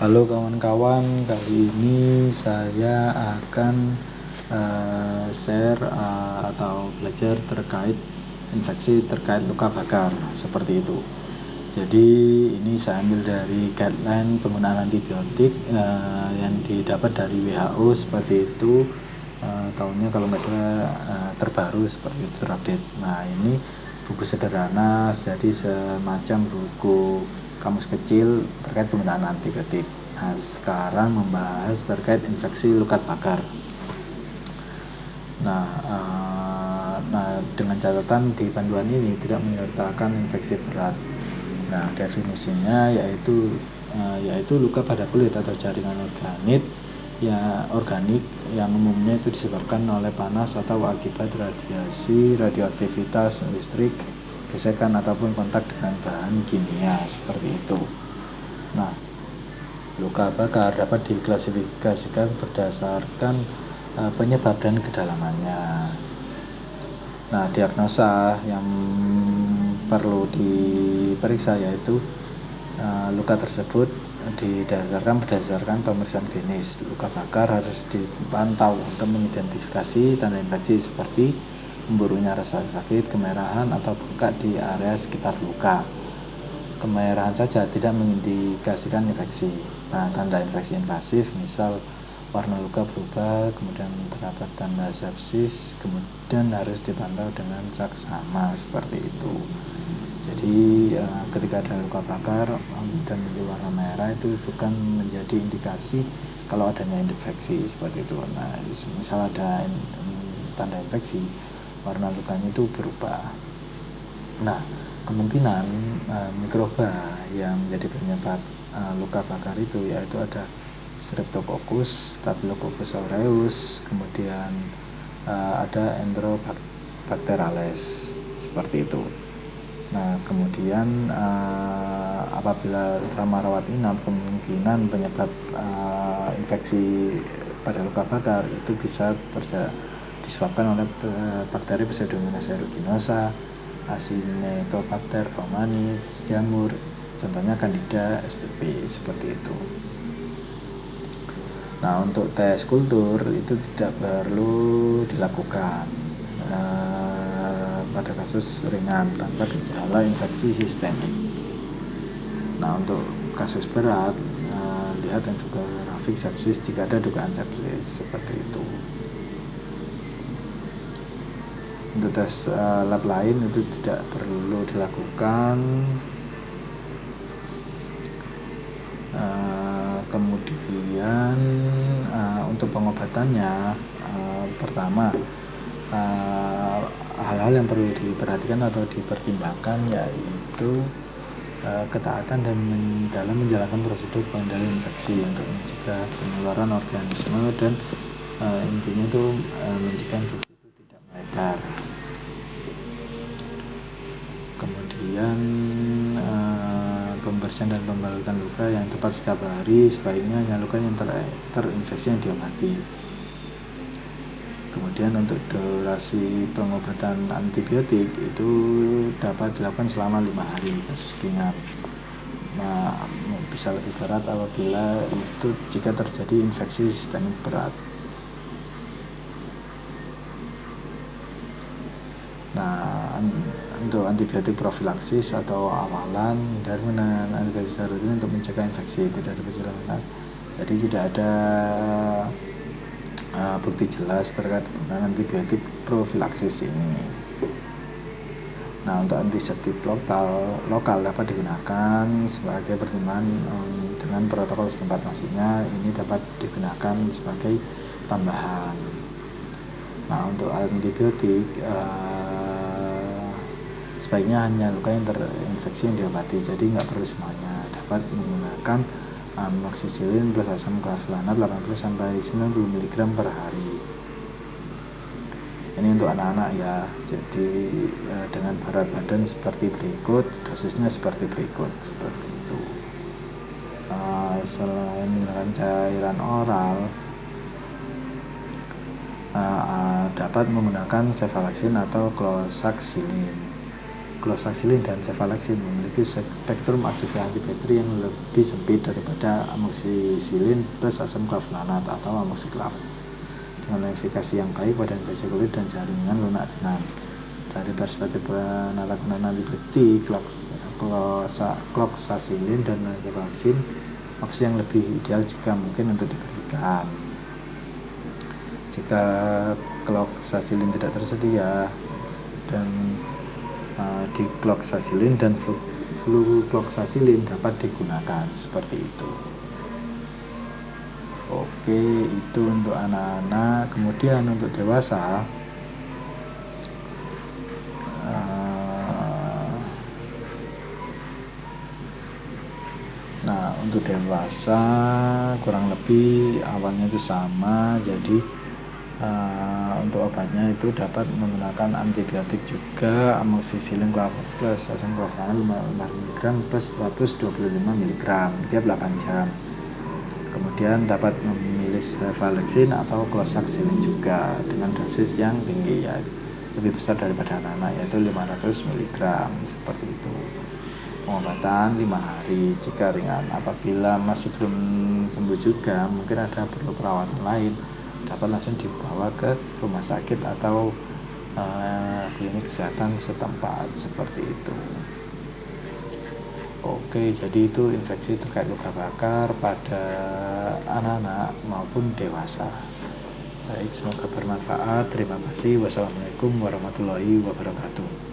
Halo kawan-kawan, kali ini saya akan share atau belajar terkait infeksi terkait luka bakar seperti itu. Jadi ini saya ambil dari guideline penggunaan antibiotik yang didapat dari WHO seperti itu. Tahunnya kalau nggak salah terbaru seperti itu, terupdate. Nah, ini buku sederhana, jadi semacam buku kamus kecil terkait penggunaan antibiotik. Nah, sekarang membahas terkait infeksi luka bakar. Nah, dengan catatan di panduan ini tidak menyertakan infeksi berat. Nah, definisinya yaitu luka pada kulit atau jaringan organik yang umumnya itu disebabkan oleh panas atau akibat radiasi, radioaktivitas, listrik, gesekan ataupun kontak dengan bahan kimia seperti itu. Nah, luka bakar dapat diklasifikasikan berdasarkan penyebab dan kedalamannya. Nah, diagnosa yang perlu diperiksa yaitu luka tersebut berdasarkan pemeriksaan klinis. Luka bakar harus dipantau untuk mengidentifikasi tanda infeksi seperti memburunya rasa sakit, kemerahan atau bengkak di area sekitar luka. Kemerahan saja tidak mengindikasikan infeksi. Nah, tanda infeksi invasif misal warna luka berubah, kemudian terdapat tanda sepsis, kemudian harus dipantau dengan saksama seperti itu. Jadi ketika ada luka bakar dan muncul warna merah, itu bukan menjadi indikasi kalau adanya infeksi seperti itu. Nah, misal ada tanda infeksi, warna lukanya itu berubah. Nah, kemungkinan mikroba yang menjadi penyebab luka bakar itu yaitu ada Streptococcus, Staphylococcus aureus, kemudian ada Enterobacterales seperti itu. Nah, kemudian apabila selama rawat inap, kemungkinan penyebab infeksi pada luka bakar itu bisa disebabkan oleh bakteri Pseudomonas aeruginosa, Acinetobacter baumannii, jamur, contohnya Candida spp seperti itu. Nah, untuk tes kultur itu tidak perlu dilakukan pada kasus ringan tanpa gejala infeksi sistemik. Nah, untuk kasus berat lihat infografik sepsis jika ada dugaan sepsis seperti itu. Untuk tes lab lain itu tidak perlu dilakukan. Kemudian untuk pengobatannya, pertama hal-hal yang perlu diperhatikan atau dipertimbangkan yaitu ketaatan dalam menjalankan prosedur pengendalian infeksi untuk mencegah penularan organisme dan intinya itu mencegah infeksi itu tidak melebar. Kemudian pembersihan dan pembalutan luka yang tepat setiap hari, sebaiknya hanya luka yang terinfeksi yang diobati. Kemudian untuk durasi pengobatan antibiotik itu dapat dilakukan selama 5 hari kasus ringan. Nah, bisa lebih berat apabila itu jika terjadi infeksi sistemik berat. Nah, untuk antibiotik profilaksis atau awalan dari penanganan antibiotik rutin untuk mencegah infeksi, tidak ada gejala. Jadi tidak ada bukti jelas terkait penggunaan antibiotik profilaksis ini. Nah, untuk antiseptik lokal dapat digunakan sebagai pertimbangan dengan protokol setempat, maksudnya ini dapat digunakan sebagai tambahan. Nah, untuk antibiotik sebaiknya hanya luka yang terinfeksi yang diobati, jadi nggak perlu semuanya. Dapat menggunakan amoxicillin plus asam clavulanat 80-90 mg per hari. Ini untuk anak-anak ya, jadi dengan berat badan seperti berikut, dosisnya seperti berikut, seperti itu. Selain menggunakan cairan oral, dapat menggunakan cefalexin atau cloxacillin. Kloxacillin dan cefalexin memiliki spektrum aktif antibakteri yang lebih sempit daripada amoxicillin plus asam klavulonat atau amoxiclav, dengan efikasi yang baik pada infeksi kulit dan jaringan lunak ringan. Dari perspektif penataran antibakteri, kloxacillin dan cefalexin opsi yang lebih ideal jika mungkin untuk diberikan. Jika kloxacillin tidak tersedia dan dikloxacillin dan flucloxacillin dapat digunakan seperti itu. Oke, itu untuk anak-anak. Kemudian untuk dewasa, nah untuk dewasa kurang lebih awalnya itu sama. Jadi untuk obatnya itu dapat menggunakan antibiotik juga, amoxicillin plus asam klavulonat 5 mg plus 125 mg tiap 8 jam. Kemudian dapat memilih cefalexin atau kloxacillin juga dengan dosis yang tinggi, ya lebih besar daripada anak-anak, yaitu 500 mg seperti itu. Pengobatan 5 hari jika ringan. Apabila masih belum sembuh juga, mungkin ada perlu perawatan lain, dapat langsung dibawa ke rumah sakit atau klinik kesehatan setempat seperti itu. Oke, jadi itu infeksi terkait luka bakar pada anak-anak maupun dewasa. Baik, semoga bermanfaat. Terima kasih. Wassalamualaikum warahmatullahi wabarakatuh.